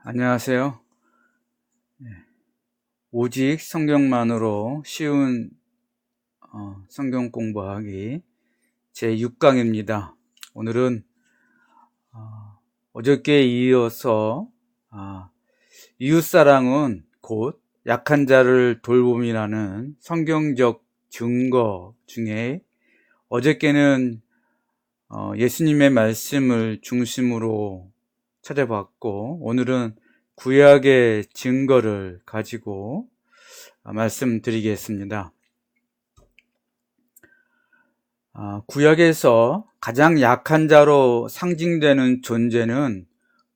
안녕하세요. 오직 성경만으로 쉬운 성경 공부하기 제6강입니다. 오늘은 어저께에 이어서 이웃사랑은 곧 약한 자를 돌봄이라는 성경적 증거 중에 어저께는 예수님의 말씀을 중심으로 찾아봤고, 오늘은 구약의 증거를 가지고 말씀드리겠습니다. 구약에서 가장 약한 자로 상징되는 존재는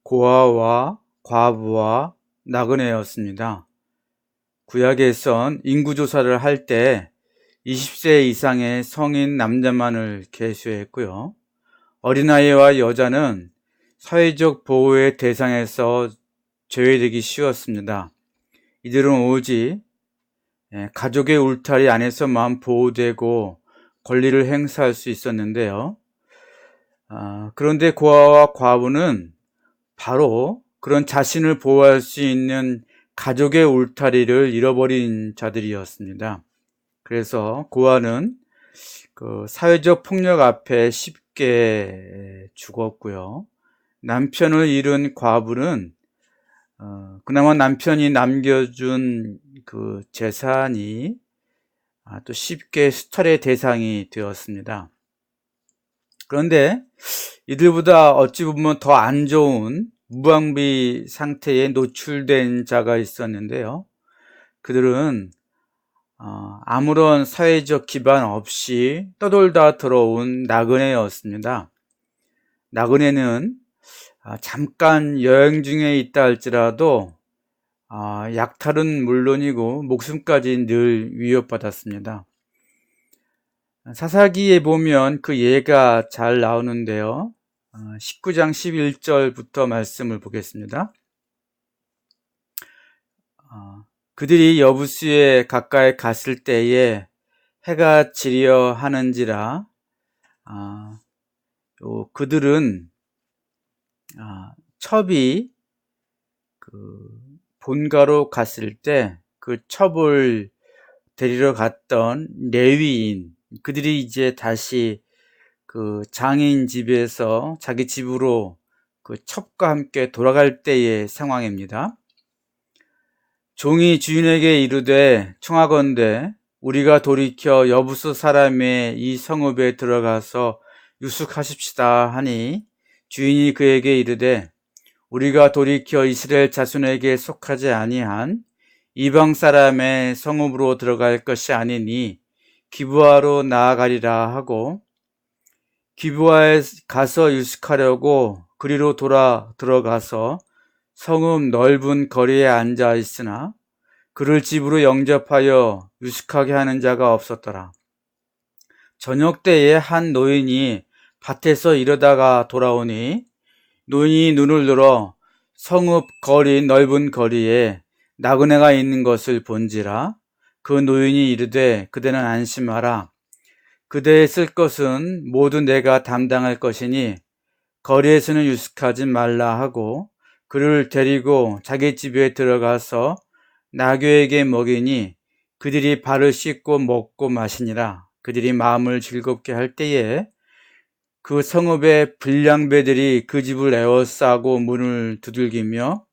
고아와 과부와 나그네였습니다. 구약에선 인구조사를 할 때 20세 이상의 성인 남자만을 계수했고요. 어린아이와 여자는 사회적 보호의 대상에서 제외되기 쉬웠습니다. 이들은 오직 가족의 울타리 안에서만 보호되고 권리를 행사할 수 있었는데요. 그런데 고아와 과부는 바로 그런 자신을 보호할 수 있는 가족의 울타리를 잃어버린 자들이었습니다. 그래서 고아는 그 사회적 폭력 앞에 쉽게 죽었고요. 남편을 잃은 과부는 그나마 남편이 남겨준 그 재산이 또 쉽게 수탈의 대상이 되었습니다. 그런데 이들보다 어찌 보면 더 안 좋은 무방비 상태에 노출된 자가 있었는데요. 그들은 아무런 사회적 기반 없이 떠돌다 들어온 나그네였습니다. 나그네는 잠깐 여행 중에 있다 할지라도 약탈은 물론이고 목숨까지 늘 위협받았습니다. 사사기에 보면 그 예가 잘 나오는데요. 19장 11절부터 말씀을 보겠습니다. 그들이 여부수에 가까이 갔을 때에 해가 지려 하는지라 그들은 첩이 그 본가로 갔을 때 그 첩을 데리러 갔던 레위인, 그들이 이제 다시 그 장인 집에서 자기 집으로 그 첩과 함께 돌아갈 때의 상황입니다. 종이 주인에게 이르되 청하건대 우리가 돌이켜 여부수 사람의 이 성읍에 들어가서 유숙하십시다 하니, 주인이 그에게 이르되 우리가 돌이켜 이스라엘 자손에게 속하지 아니한 이방 사람의 성읍으로 들어갈 것이 아니니 기브아로 나아가리라 하고, 기브아에 가서 유숙하려고 그리로 들어가서 성읍 넓은 거리에 앉아 있으나 그를 집으로 영접하여 유숙하게 하는 자가 없었더라. 저녁 때에 한 노인이 밭에서 이러다가 돌아오니 노인이 눈을 들어 성읍 거리 넓은 거리에 나그네가 있는 것을 본지라. 그 노인이 이르되 그대는 안심하라. 그대의 쓸 것은 모두 내가 담당할 것이니 거리에서는 유숙하지 말라 하고, 그를 데리고 자기 집에 들어가서 나귀에게 먹이니 그들이 발을 씻고 먹고 마시니라. 그들이 마음을 즐겁게 할 때에 그 성읍의 불량배들이 그 집을 에워싸고 문을 두들기며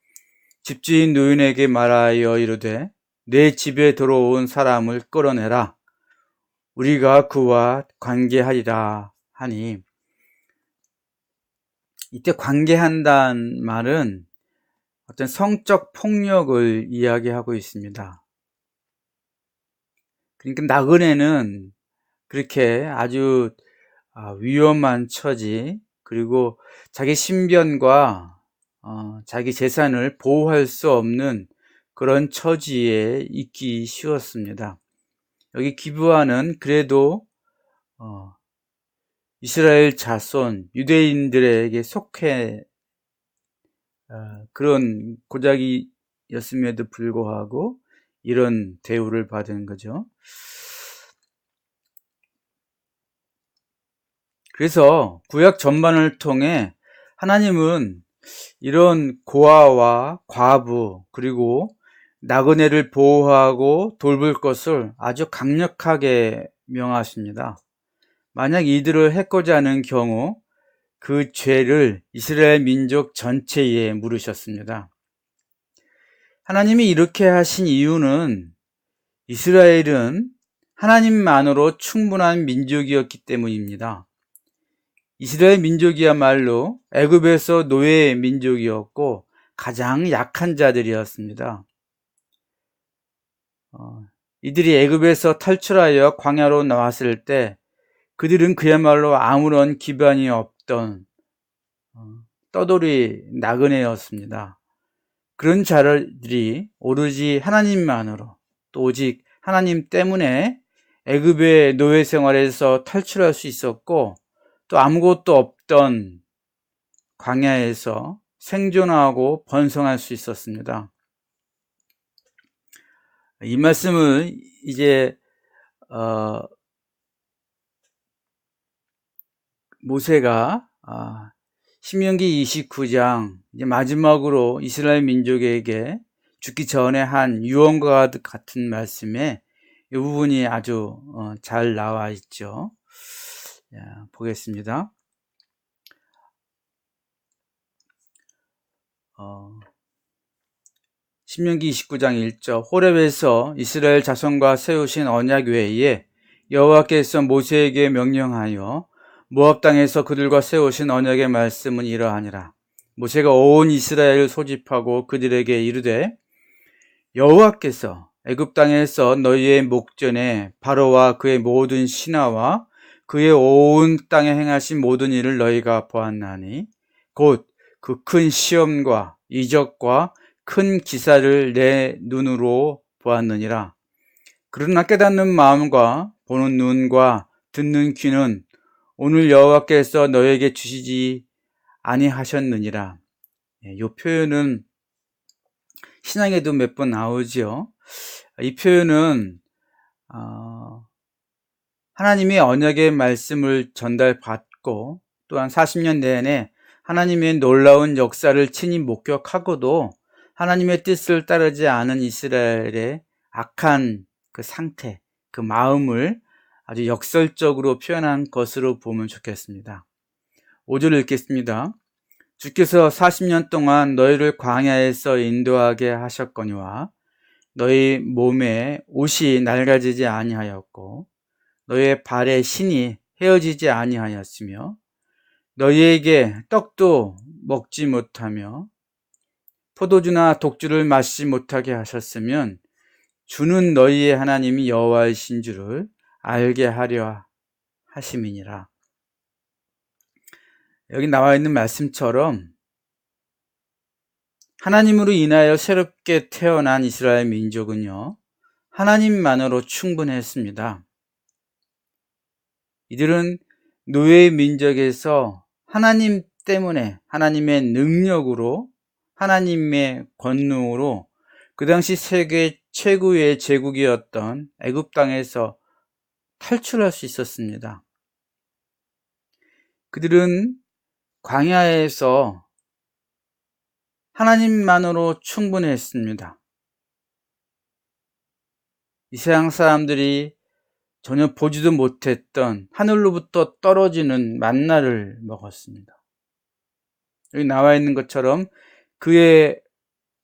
집주인 노인에게 말하여 이르되 내 집에 들어온 사람을 끌어내라. 우리가 그와 관계하리라 하니, 이때 관계한다는 말은 어떤 성적 폭력을 이야기하고 있습니다. 그러니까 나그네는 그렇게 아주 위험한 처지, 그리고 자기 신변과 자기 재산을 보호할 수 없는 그런 처지에 있기 쉬웠습니다. 여기 기브아는 그래도 이스라엘 자손 유대인들에게 속해 그런 고작이었음에도 불구하고 이런 대우를 받은 거죠. 그래서 구약 전반을 통해 하나님은 이런 고아와 과부 그리고 나그네를 보호하고 돌볼 것을 아주 강력하게 명하십니다. 만약 이들을 해코지 하는 경우 그 죄를 이스라엘 민족 전체에 물으셨습니다. 하나님이 이렇게 하신 이유는 이스라엘은 하나님만으로 충분한 민족이었기 때문입니다. 이스라엘 민족이야말로 애굽에서 노예의 민족이었고 가장 약한 자들이었습니다. 이들이 애굽에서 탈출하여 광야로 나왔을 때 그들은 그야말로 아무런 기반이 없던 떠돌이 나그네였습니다. 그런 자들이 오로지 하나님만으로 또 오직 하나님 때문에 애굽의 노예 생활에서 탈출할 수 있었고 또 아무것도 없던 광야에서 생존하고 번성할 수 있었습니다. 이 말씀을 이제 모세가 신명기 29장 이제 마지막으로 이스라엘 민족에게 죽기 전에 한 유언과 같은 말씀에 이 부분이 아주 잘 나와 있죠. 보겠습니다. 신명기 29장 1절 호렙에서 이스라엘 자손과 세우신 언약 외에 여호와께서 모세에게 명령하여 모압 땅에서 그들과 세우신 언약의 말씀은 이러하니라. 모세가 온 이스라엘을 소집하고 그들에게 이르되 여호와께서 애굽 땅에서 너희의 목전에 바로와 그의 모든 신하와 그의 온 땅에 행하신 모든 일을 너희가 보았나니 곧 그 큰 시험과 이적과 큰 기사를 내 눈으로 보았느니라. 그러나 깨닫는 마음과 보는 눈과 듣는 귀는 오늘 여호와께서 너에게 주시지 아니하셨느니라. 이 표현은 신약에도 몇 번 나오지요. 이 표현은 하나님의 언약의 말씀을 전달받고 또한 40년 내내 하나님의 놀라운 역사를 친히 목격하고도 하나님의 뜻을 따르지 않은 이스라엘의 악한 그 상태, 그 마음을 아주 역설적으로 표현한 것으로 보면 좋겠습니다. 5절 읽겠습니다. 주께서 40년 동안 너희를 광야에서 인도하게 하셨거니와 너희 몸에 옷이 낡아지지 아니하였고 너희의 발에 신이 헤어지지 아니하였으며 너희에게 떡도 먹지 못하며 포도주나 독주를 마시지 못하게 하셨으면 주는 너희의 하나님이 여호와이신 줄을 알게 하려 하심이니라. 여기 나와 있는 말씀처럼 하나님으로 인하여 새롭게 태어난 이스라엘 민족은요, 하나님만으로 충분했습니다. 이들은 노예의 민족에서 하나님 때문에 하나님의 능력으로 하나님의 권능으로 그 당시 세계 최고의 제국이었던 애굽 땅에서 탈출할 수 있었습니다. 그들은 광야에서 하나님만으로 충분했습니다. 이 세상 사람들이 전혀 보지도 못했던 하늘로부터 떨어지는 만나를 먹었습니다. 여기 나와 있는 것처럼 그의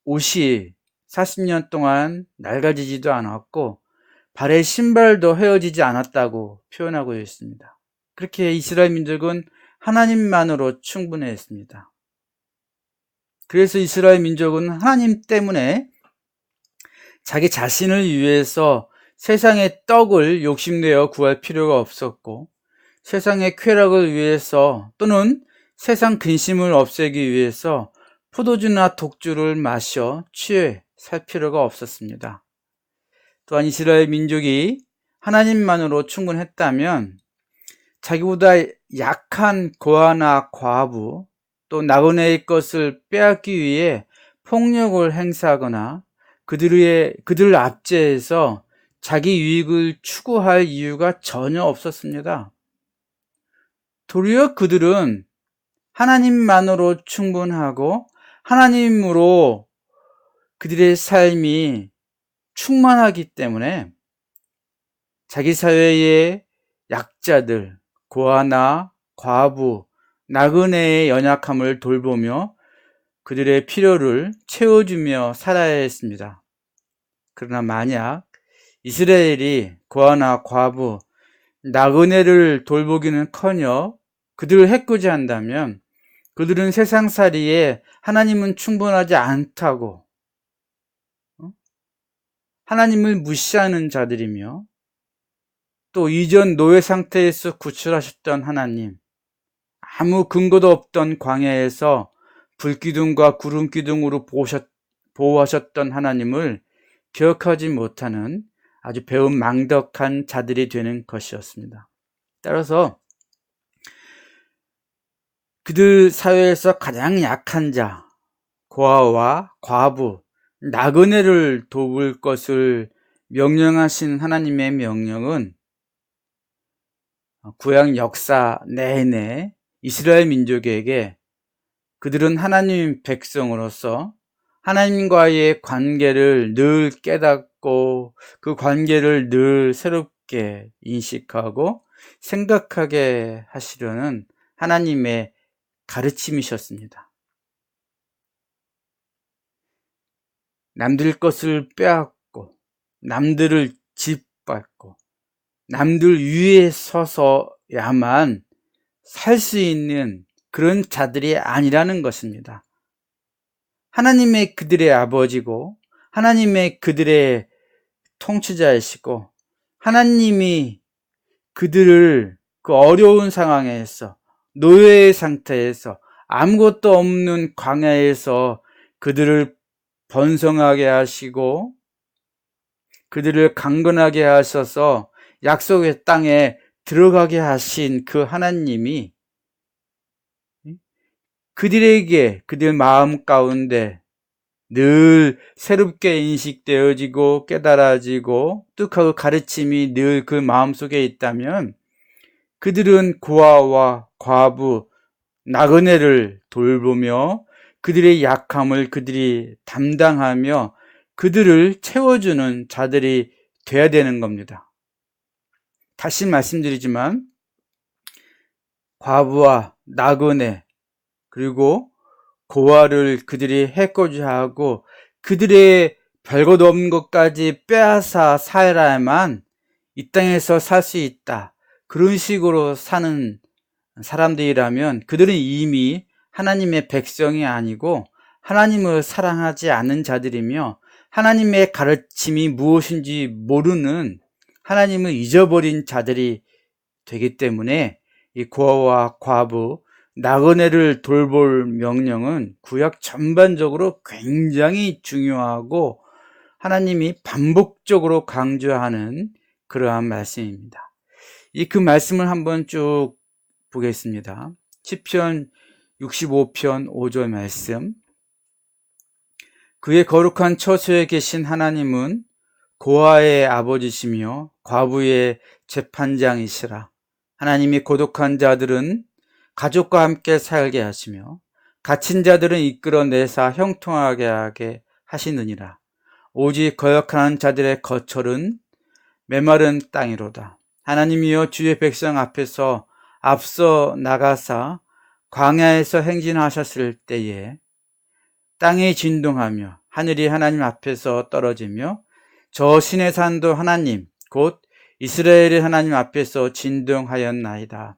옷이 40년 동안 낡아지지도 않았고 발의 신발도 헤어지지 않았다고 표현하고 있습니다. 그렇게 이스라엘 민족은 하나님만으로 충분했습니다. 그래서 이스라엘 민족은 하나님 때문에 자기 자신을 위해서 세상의 떡을 욕심내어 구할 필요가 없었고 세상의 쾌락을 위해서 또는 세상 근심을 없애기 위해서 포도주나 독주를 마셔 취해 살 필요가 없었습니다. 또한 이스라엘 민족이 하나님만으로 충분했다면 자기보다 약한 고아나 과부 또 나그네의 것을 빼앗기 위해 폭력을 행사하거나 그들을 압제해서 자기 유익을 추구할 이유가 전혀 없었습니다. 도리어 그들은 하나님만으로 충분하고 하나님으로 그들의 삶이 충만하기 때문에 자기 사회의 약자들, 고아나 과부, 나그네의 연약함을 돌보며 그들의 필요를 채워주며 살아야 했습니다. 그러나 만약 이스라엘이 고아나 과부, 나그네를 돌보기는커녕 그들을 해코지한다면 그들은 세상살이에 하나님은 충분하지 않다고, 하나님을 무시하는 자들이며 또 이전 노예 상태에서 구출하셨던 하나님, 아무 근거도 없던 광야에서 불기둥과 구름기둥으로 보호하셨던 하나님을 기억하지 못하는 아주 배은망덕한 자들이 되는 것이었습니다. 따라서 그들 사회에서 가장 약한 자, 고아와 과부, 나그네를 도울 것을 명령하신 하나님의 명령은 구약 역사 내내 이스라엘 민족에게 그들은 하나님 백성으로서 하나님과의 관계를 늘 깨닫고 그 관계를 늘 새롭게 인식하고 생각하게 하시려는 하나님의 가르침이셨습니다. 남들 것을 빼앗고 남들을 짓밟고 남들 위에 서서야만 살 수 있는 그런 자들이 아니라는 것입니다. 하나님의 그들의 아버지고 하나님의 그들의 통치자이시고 하나님이 그들을 그 어려운 상황에서 노예의 상태에서 아무것도 없는 광야에서 그들을 번성하게 하시고 그들을 강건하게 하셔서 약속의 땅에 들어가게 하신 그 하나님이 그들에게 그들 마음 가운데 늘 새롭게 인식되어지고 깨달아지고 또 그 가르침이 늘 그 마음속에 있다면 그들은 고아와 과부, 나그네를 돌보며 그들의 약함을 그들이 담당하며 그들을 채워주는 자들이 돼야 되는 겁니다. 다시 말씀드리지만 과부와 나그네 그리고 고아를 그들이 해코지하고 그들의 별것 없는 것까지 빼앗아 살아야만 이 땅에서 살 수 있다. 그런 식으로 사는 사람들이라면 그들은 이미 하나님의 백성이 아니고 하나님을 사랑하지 않는 자들이며 하나님의 가르침이 무엇인지 모르는 하나님을 잊어버린 자들이 되기 때문에 이 고아와 과부, 나그네를 돌볼 명령은 구약 전반적으로 굉장히 중요하고 하나님이 반복적으로 강조하는 그러한 말씀입니다. 그 말씀을 한번 쭉 보겠습니다. 시편 65편 5절 말씀. 그의 거룩한 처소에 계신 하나님은 고아의 아버지시며 과부의 재판장이시라. 하나님이 고독한 자들은 가족과 함께 살게 하시며 갇힌 자들은 이끌어내사 형통하게 하게 하시느니라. 오직 거역하는 자들의 거철은 메마른 땅이로다. 하나님이여 주의 백성 앞에서 앞서 나가사 광야에서 행진하셨을 때에 땅이 진동하며 하늘이 하나님 앞에서 떨어지며 저 신의 산도 하나님 곧 이스라엘의 하나님 앞에서 진동하였나이다.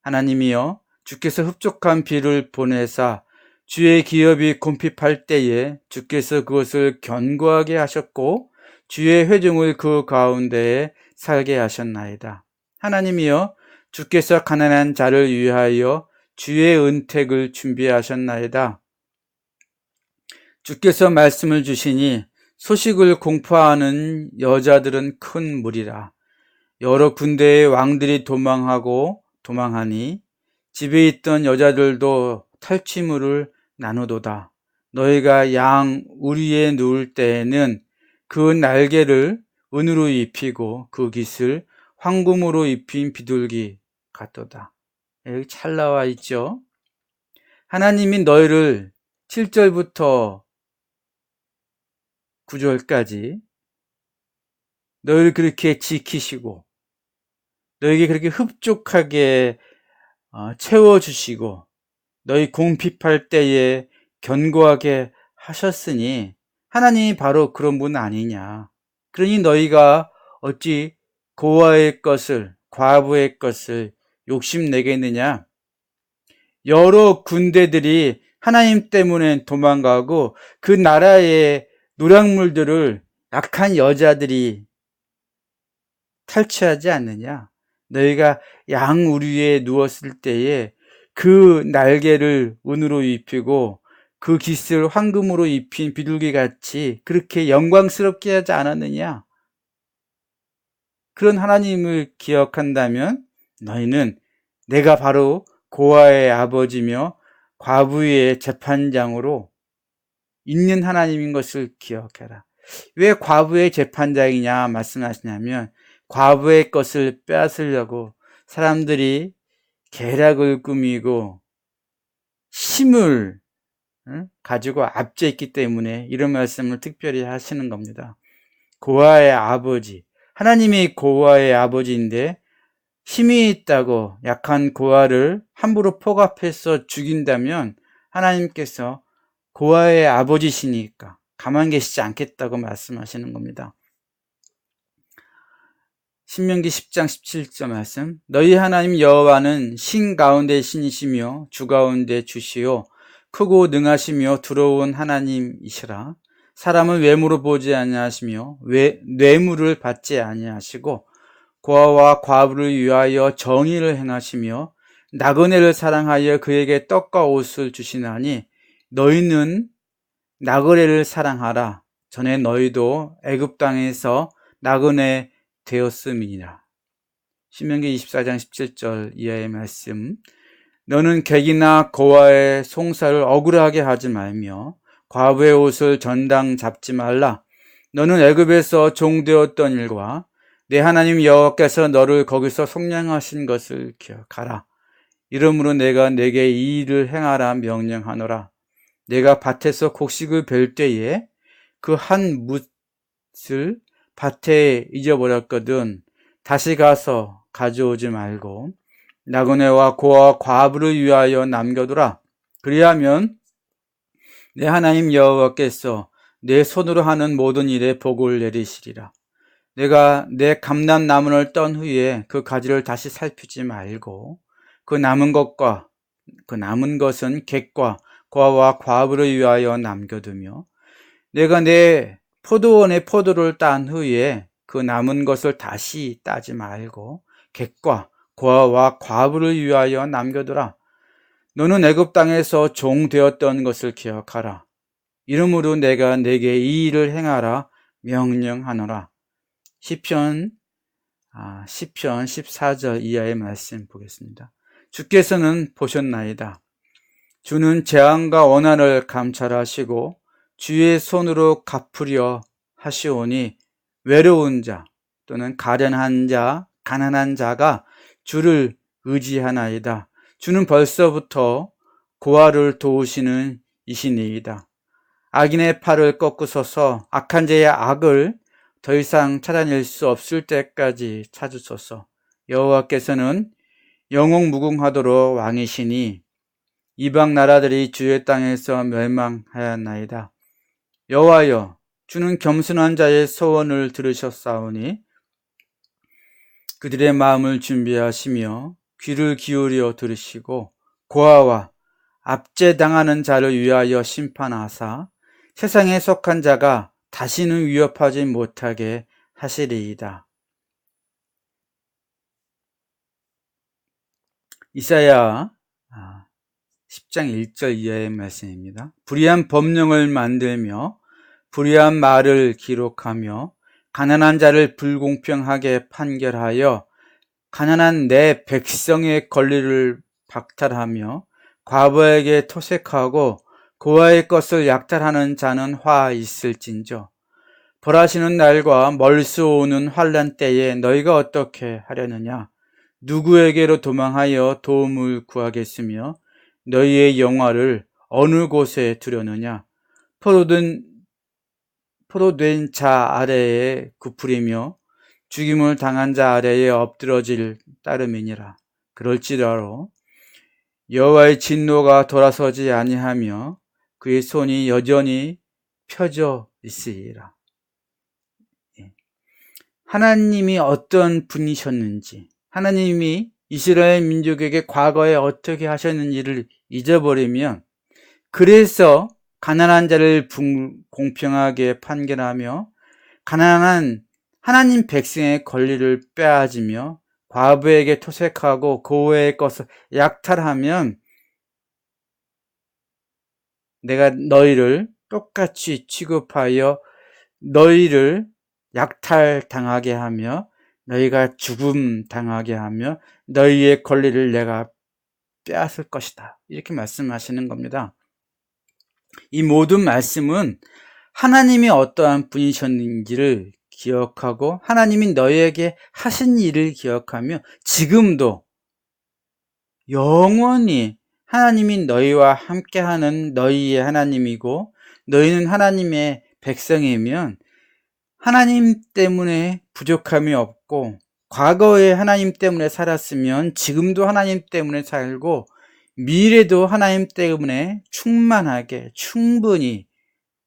하나님이여 주께서 흡족한 비를 보내사 주의 기업이 곰핍할 때에 주께서 그것을 견고하게 하셨고 주의 회중을 그 가운데에 살게 하셨나이다. 하나님이여 주께서 가난한 자를 위하여 주의 은택을 준비하셨나이다. 주께서 말씀을 주시니 소식을 공포하는 여자들은 큰 무리라. 여러 군대의 왕들이 도망하니 집에 있던 여자들도 탈취물을 나누도다. 너희가 양 우리에 누울 때에는 그 날개를 은으로 입히고 그 깃을 황금으로 입힌 비둘기 같도다. 여기 잘 나와 있죠. 하나님이 너희를 7절부터 9절까지 너희를 그렇게 지키시고 너희에게 그렇게 흡족하게 채워주시고 너희 궁핍할 때에 견고하게 하셨으니 하나님이 바로 그런 분 아니냐. 그러니 너희가 어찌 고아의 것을, 과부의 것을 욕심내겠느냐. 여러 군대들이 하나님 때문에 도망가고 그 나라의 노략물들을 약한 여자들이 탈취하지 않느냐. 너희가 양 우리에 누웠을 때에 그 날개를 은으로 입히고 그 깃을 황금으로 입힌 비둘기같이 그렇게 영광스럽게 하지 않았느냐. 그런 하나님을 기억한다면 너희는 내가 바로 고아의 아버지며 과부의 재판장으로 있는 하나님인 것을 기억해라. 왜 과부의 재판장이냐 말씀하시냐면 과부의 것을 빼앗으려고 사람들이 계략을 꾸미고 힘을 가지고 압제했기 때문에 이런 말씀을 특별히 하시는 겁니다. 고아의 아버지, 하나님이 고아의 아버지인데 힘이 있다고 약한 고아를 함부로 포갑해서 죽인다면 하나님께서 고아의 아버지시니까 가만 계시지 않겠다고 말씀하시는 겁니다. 신명기 10장 17절 말씀. 너희 하나님 여호와는 신 가운데 신이시며 주 가운데 주시요 크고 능하시며 두려운 하나님이시라. 사람은 외모로 보지 아니하시며 뇌물을 받지 아니하시고 고아와 과부를 위하여 정의를 행하시며 나그네를 사랑하여 그에게 떡과 옷을 주시나니 너희는 나그네를 사랑하라. 전에 너희도 애굽 땅에서 나그네 되었음이니라. 신명기 24장 17절 이하의 말씀. 너는 객이나 고아의 송사를 억울하게 하지 말며 과부의 옷을 전당 잡지 말라. 너는 애굽에서 종되었던 일과 내 하나님 여호와께서 너를 거기서 속량하신 것을 기억하라. 이러므로 내가 내게 이 일을 행하라 명령하노라. 내가 밭에서 곡식을 벨 때에 그 한 뭇을 밭에 잊어버렸거든 다시 가서 가져오지 말고 나그네와 고아와 과부를 위하여 남겨두라. 그리하면 내 하나님 여호와께서 내 손으로 하는 모든 일에 복을 내리시리라. 내가 내 감람 나무를 떤 후에 그 가지를 다시 살피지 말고 그 남은 것은 객과 고아와 과부를 위하여 남겨두며 내가 내 포도원의 포도를 딴 후에 그 남은 것을 다시 따지 말고 객과 고아와 과부를 위하여 남겨두라. 너는 애굽 땅에서 종 되었던 것을 기억하라. 이러므로 내가 내게 이 일을 행하라 명령하노라. 시편 14절 이하의 말씀 보겠습니다. 주께서는 보셨나이다. 주는 재앙과 원한을 감찰하시고 주의 손으로 갚으려 하시오니 외로운 자 또는 가련한 자, 가난한 자가 주를 의지하나이다. 주는 벌써부터 고아를 도우시는 이시니이다. 악인의 팔을 꺾으소서 악한 자의 악을 더 이상 찾아낼 수 없을 때까지 찾으소서. 여호와께서는 영웅무궁하도록 왕이시니 이방 나라들이 주의 땅에서 멸망하였나이다. 여호와여, 주는 겸손한 자의 소원을 들으셨사오니 그들의 마음을 준비하시며 귀를 기울여 들으시고 고아와 압제당하는 자를 위하여 심판하사 세상에 속한 자가 다시는 위협하지 못하게 하시리이다. 이사야 10장 1절 이하의 말씀입니다. 불의한 법령을 만들며 불의한 말을 기록하며 가난한 자를 불공평하게 판결하여 가난한 내 백성의 권리를 박탈하며 과부에게 토색하고 고아의 것을 약탈하는 자는 화 있을진저. 벌하시는 날과 멀수오는 환난 때에 너희가 어떻게 하려느냐? 누구에게로 도망하여 도움을 구하겠으며 너희의 영화를 어느 곳에 두려느냐? 포로된 자 아래에 굽으리며 죽임을 당한 자 아래에 엎드러질 따름이니라. 그럴지라도 여호와의 진노가 돌아서지 아니하며 그의 손이 여전히 펴져 있으리라. 하나님이 어떤 분이셨는지, 하나님이 이스라엘 민족에게 과거에 어떻게 하셨는지를 잊어버리면, 그래서 가난한 자를 공평하게 판결하며 가난한 하나님 백성의 권리를 빼앗으며 과부에게 토색하고 고아의 것을 약탈하면 내가 너희를 똑같이 취급하여 너희를 약탈당하게 하며 너희가 죽음 당하게 하며 너희의 권리를 내가 빼앗을 것이다. 이렇게 말씀하시는 겁니다. 이 모든 말씀은 하나님이 어떠한 분이셨는지를 기억하고 하나님이 너희에게 하신 일을 기억하며 지금도 영원히 하나님이 너희와 함께하는 너희의 하나님이고 너희는 하나님의 백성이면 하나님 때문에 부족함이 없고 과거에 하나님 때문에 살았으면 지금도 하나님 때문에 살고 미래도 하나님 때문에 충만하게 충분히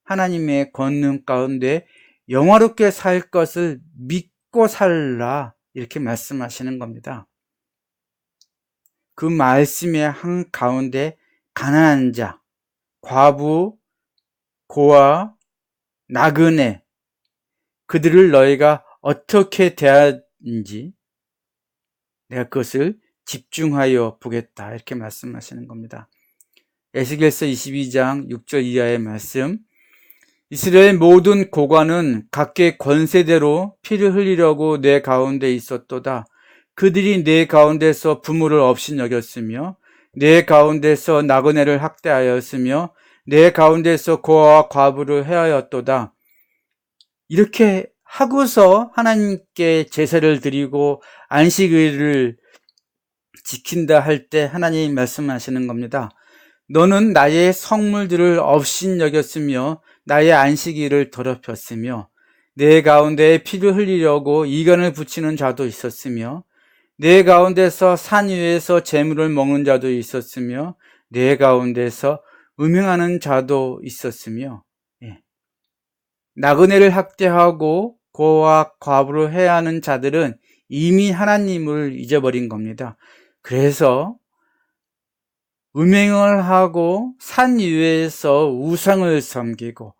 하나님의 권능 가운데 영화롭게 살 것을 믿고 살라 이렇게 말씀하시는 겁니다. 그 말씀의 한가운데 가난한 자, 과부, 고아, 나그네 그들을 너희가 어떻게 대하는지 내가 그것을 집중하여 보겠다 이렇게 말씀하시는 겁니다. 에스겔서 22장 6절 이하의 말씀, 이스라엘 모든 고관은 각계 권세대로 피를 흘리려고 내 가운데 있었도다. 그들이 내 가운데서 부모를 없이 여겼으며 내 가운데서 나그네를 학대하였으며 내 가운데서 고아와 과부를 해하였도다. 이렇게 하고서 하나님께 제사를 드리고 안식일을 지킨다 할 때 하나님이 말씀하시는 겁니다. 너는 나의 성물들을 없인 여겼으며 나의 안식일을 더럽혔으며 내 가운데에 피를 흘리려고 이간을 붙이는 자도 있었으며 내 가운데서 산 위에서 재물을 먹는 자도 있었으며 내 가운데서 음행하는 자도 있었으며 나그네를 학대하고 고아 과부를 해하는 자들은 이미 하나님을 잊어버린 겁니다. 그래서 음행을 하고 산 위에서 우상을 섬기고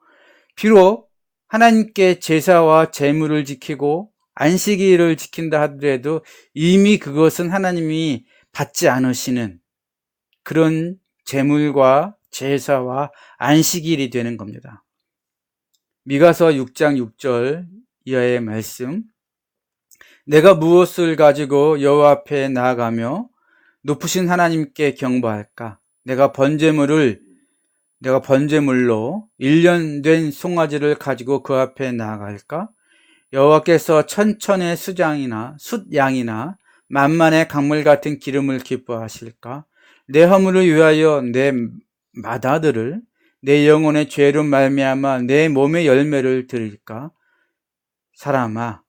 비록 하나님께 제사와 제물을 지키고 안식일을 지킨다 하더라도 이미 그것은 하나님이 받지 않으시는 그런 제물과 제사와 안식일이 되는 겁니다. 미가서 6장 6절 이하의 말씀, 내가 무엇을 가지고 여호와 앞에 나아가며 높으신 하나님께 경배할까? 내가 번제물로 1년 된 송아지를 가지고 그 앞에 나아갈까? 여호와께서 천천의 숫양이나 만만의 강물 같은 기름을 기뻐하실까? 내 허물을 위하여 내 맏아들을 내 영혼의 죄로 말미암아 내 몸의 열매를 드릴까? 사람아,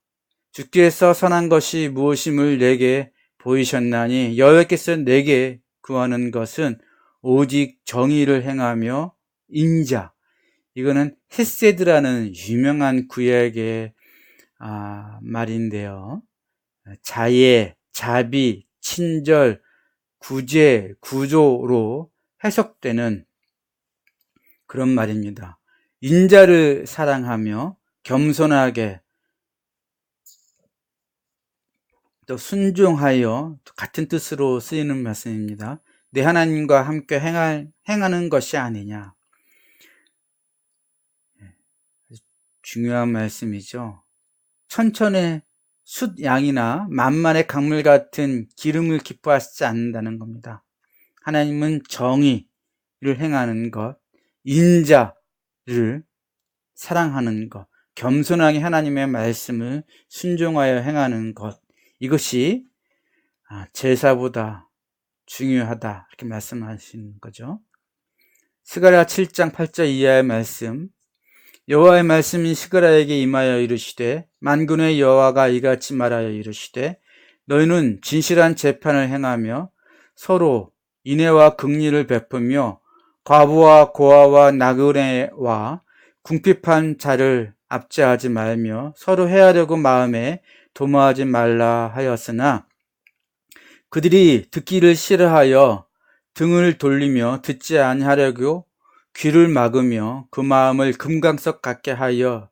주께서 선한 것이 무엇임을 내게 보이셨나니 여호와께서 내게 구하는 것은 오직 정의를 행하며 인자, 이거는 헤세드라는 유명한 구약의 말인데요. 자애, 자비, 친절, 구제, 구조로 해석되는 그런 말입니다. 인자를 사랑하며 겸손하게 또 순종하여 같은 뜻으로 쓰이는 말씀입니다. 내 하나님과 함께 행하는 것이 아니냐. 중요한 말씀이죠. 천천의 숫양이나 만만의 강물 같은 기름을 기뻐하시지 않는다는 겁니다. 하나님은 정의를 행하는 것, 인자를 사랑하는 것, 겸손하게 하나님의 말씀을 순종하여 행하는 것, 이것이 제사보다 중요하다 이렇게 말씀하시는 거죠. 스가랴 7장 8절 이하의 말씀. 여호와의 말씀이 스가랴에게 임하여 이르시되 만군의 여호와가 이같이 말하여 이르시되 너희는 진실한 재판을 행하며 서로 인애와 긍휼을 베푸며 과부와 고아와 나그네와 궁핍한 자를 압제하지 말며 서로 해하려고 마음에 도모하지 말라 하였으나 그들이 듣기를 싫어하여 등을 돌리며 듣지 아니하려고 귀를 막으며 그 마음을 금강석 같게 하여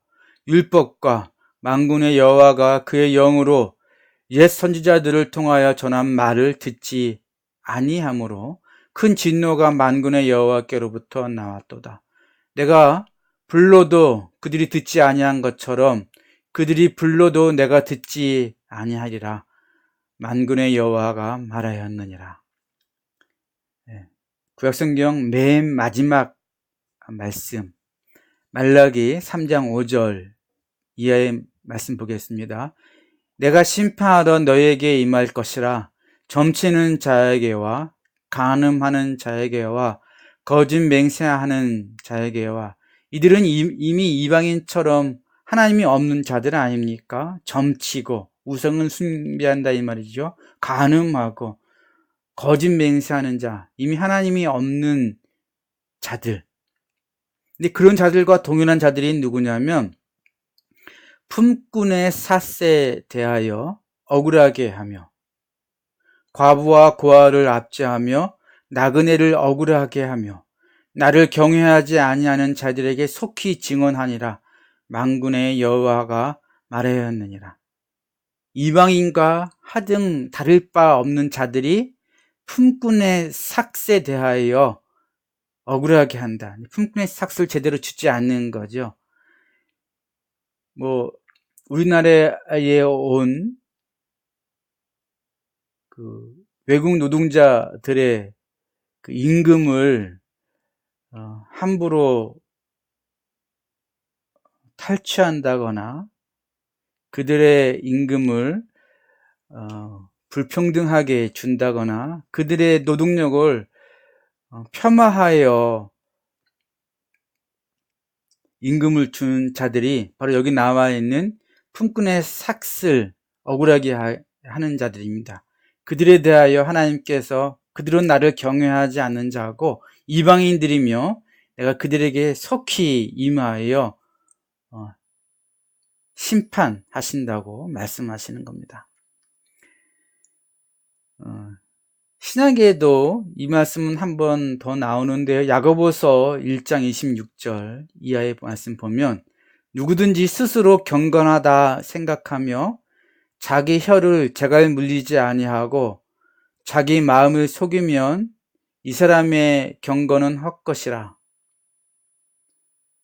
율법과 만군의 여호와가 그의 영으로 옛 선지자들을 통하여 전한 말을 듣지 아니하므로 큰 진노가 만군의 여호와께로부터 나왔도다. 내가 불러도 그들이 듣지 아니한 것처럼 그들이 불러도 내가 듣지 아니하리라. 만군의 여호와가 말하였느니라. 구약성경 맨 마지막 말씀 말라기 3장 5절 이하의 말씀 보겠습니다. 내가 심판하러 너에게 임할 것이라. 점치는 자에게와 간음하는 자에게와 거짓 맹세하는 자에게와 이들은 이미 이방인처럼 하나님이 없는 자들 아닙니까? 점치고 우상을 숭배한다 이 말이죠. 간음하고 거짓 맹세하는 자, 이미 하나님이 없는 자들. 근데 그런 자들과 동일한 자들이 누구냐면 품꾼의 삿세에 대하여 억울하게 하며 과부와 고아를 압제하며 나그네를 억울하게 하며 나를 경외하지 아니하는 자들에게 속히 증언하니라. 만군의 여호와가 말하였느니라. 이방인과 하등 다를 바 없는 자들이 품꾼의 삭세에 대하여 억울하게 한다. 품꾼의 삭스를 제대로 주지 않는 거죠. 우리나라에 온 외국 노동자들의 그 임금을 함부로 탈취한다거나 그들의 임금을 불평등하게 준다거나 그들의 노동력을 폄하하여 임금을 준 자들이 바로 여기 나와 있는 품꾼의 삭슬 억울하게 하는 자들입니다. 그들에 대하여 하나님께서 그들은 나를 경외하지 않는 자고 이방인들이며 내가 그들에게 속히 임하여 심판하신다고 말씀하시는 겁니다. 신약에도 이 말씀은 한 번 더 나오는데요. 야고보서 1장 26절 이하의 말씀 보면 누구든지 스스로 경건하다 생각하며 자기 혀를 재갈 물리지 아니하고 자기 마음을 속이면 이 사람의 경건은 헛것이라.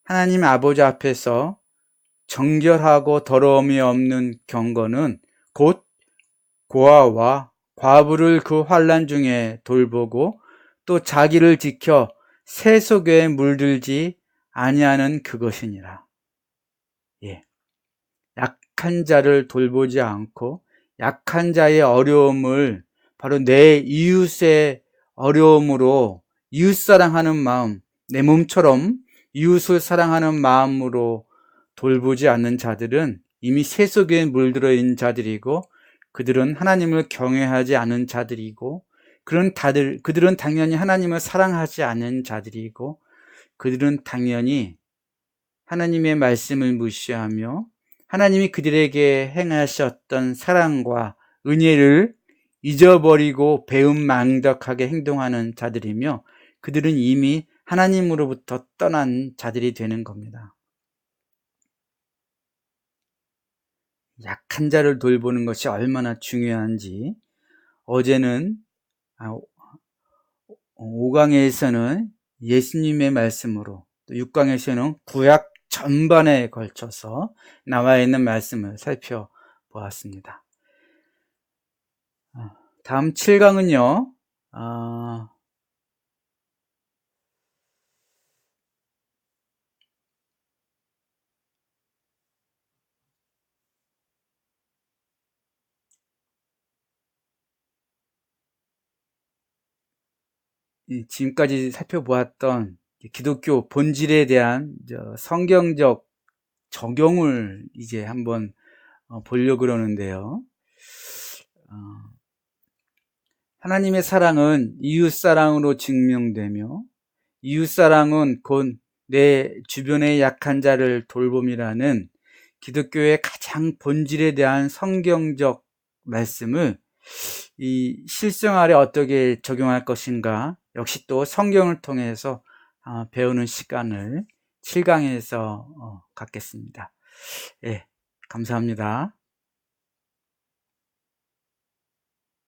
하나님 아버지 앞에서 정결하고 더러움이 없는 경건은 곧 고아와 과부를 그 환난 중에 돌보고 또 자기를 지켜 새 속에 물들지 아니하는 그것이니라. 약한 자를 돌보지 않고 약한 자의 어려움을 바로 내 이웃의 어려움으로 이웃사랑하는 마음, 내 몸처럼 이웃을 사랑하는 마음으로 돌보지 않는 자들은 이미 새 속에 물들어 있는 자들이고 그들은 하나님을 경외하지 않은 자들이고 그들은 당연히 하나님을 사랑하지 않는 자들이고 그들은 당연히 하나님의 말씀을 무시하며 하나님이 그들에게 행하셨던 사랑과 은혜를 잊어버리고 배은망덕하게 행동하는 자들이며 그들은 이미 하나님으로부터 떠난 자들이 되는 겁니다. 약한 자를 돌보는 것이 얼마나 중요한지 어제는 5강에서는 예수님의 말씀으로 또 6강에서는 구약 전반에 걸쳐서 나와 있는 말씀을 살펴보았습니다. 다음 7강은요. 지금까지 살펴보았던 기독교 본질에 대한 성경적 적용을 이제 한번 보려고 그러는데요. 하나님의 사랑은 이웃사랑으로 증명되며 이웃사랑은 곧 내 주변의 약한 자를 돌봄이라는 기독교의 가장 본질에 대한 성경적 말씀을 이 실생활에 어떻게 적용할 것인가, 역시 또 성경을 통해서 배우는 시간을 7강에서 갖겠습니다. 예, 감사합니다.